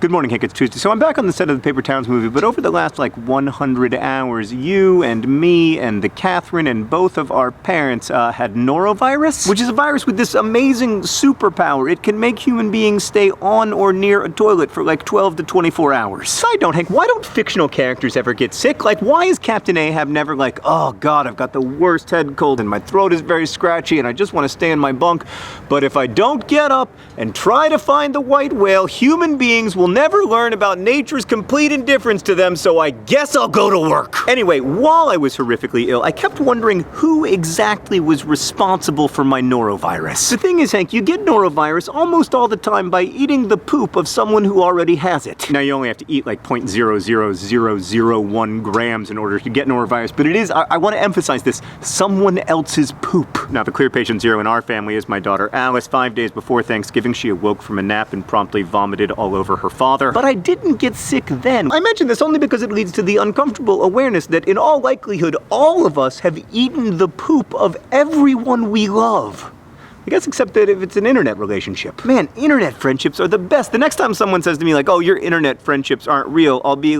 Good morning, Hank. It's Tuesday. So I'm back on the set of the Paper Towns movie, but over the last, 100 hours, you and me and the Catherine and both of our parents had norovirus, which is a virus with this amazing superpower. It can make human beings stay on or near a toilet for 12 to 24 hours. Side note, Hank, why don't fictional characters ever get sick? Why is Captain Ahab never oh God, I've got the worst head cold and my throat is very scratchy and I just want to stay in my bunk, but if I don't get up and try to find the white whale, human beings will never learn about nature's complete indifference to them, so I guess I'll go to work. Anyway, while I was horrifically ill, I kept wondering who exactly was responsible for my norovirus. The thing is, Hank, you get norovirus almost all the time by eating the poop of someone who already has it. Now, you only have to eat 0.00001 grams in order to get norovirus, but it is, I want to emphasize this, someone else's poop. Now, the clear patient zero in our family is my daughter Alice. 5 days before Thanksgiving, she awoke from a nap and promptly vomited all over her father. But I didn't get sick then. I mention this only because it leads to the uncomfortable awareness that in all likelihood, all of us have eaten the poop of everyone we love. I guess except that if it's an internet relationship. Man, internet friendships are the best. The next time someone says to me oh, your internet friendships aren't real, I'll be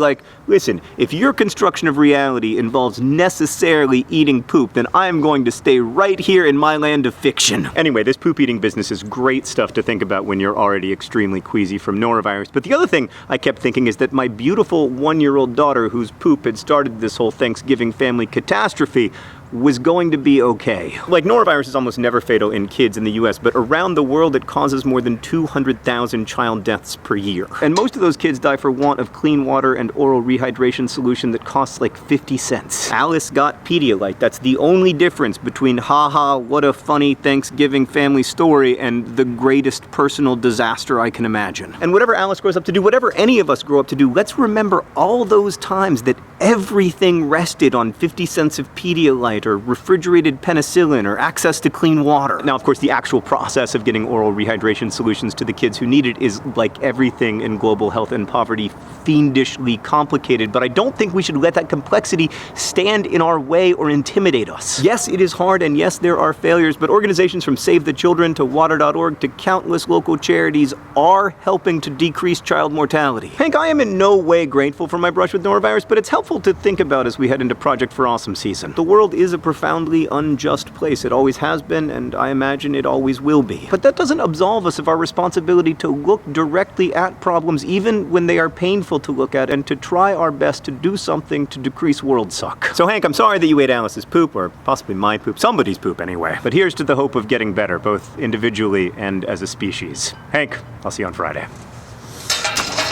listen, if your construction of reality involves necessarily eating poop, then I'm going to stay right here in my land of fiction. Anyway, this poop eating business is great stuff to think about when you're already extremely queasy from norovirus. But the other thing I kept thinking is that my beautiful 1-year-old daughter, whose poop had started this whole Thanksgiving family catastrophe, was going to be okay. Norovirus is almost never fatal in kids in the US, but around the world it causes more than 200,000 child deaths per year. And most of those kids die for want of clean water and oral rehydration solution that costs 50 cents. Alice got Pedialyte. That's the only difference between haha, what a funny Thanksgiving family story and the greatest personal disaster I can imagine. And whatever Alice grows up to do, whatever any of us grow up to do, let's remember all those times that everything rested on 50 cents of Pedialyte or refrigerated penicillin or access to clean water. Now, of course, the actual process of getting oral rehydration solutions to the kids who need it is, like everything in global health and poverty, fiendishly complicated, but I don't think we should let that complexity stand in our way or intimidate us. Yes, it is hard, and yes, there are failures, but organizations from Save the Children to Water.org to countless local charities are helping to decrease child mortality. Hank, I am in no way grateful for my brush with norovirus, but it's helpful to think about as we head into Project for Awesome season. The world is a profoundly unjust place. It always has been, and I imagine it always will be. But that doesn't absolve us of our responsibility to look directly at problems, even when they are painful to look at, and to try our best to do something to decrease world suck. So Hank, I'm sorry that you ate Alice's poop, or possibly my poop, somebody's poop anyway. But here's to the hope of getting better, both individually and as a species. Hank, I'll see you on Friday.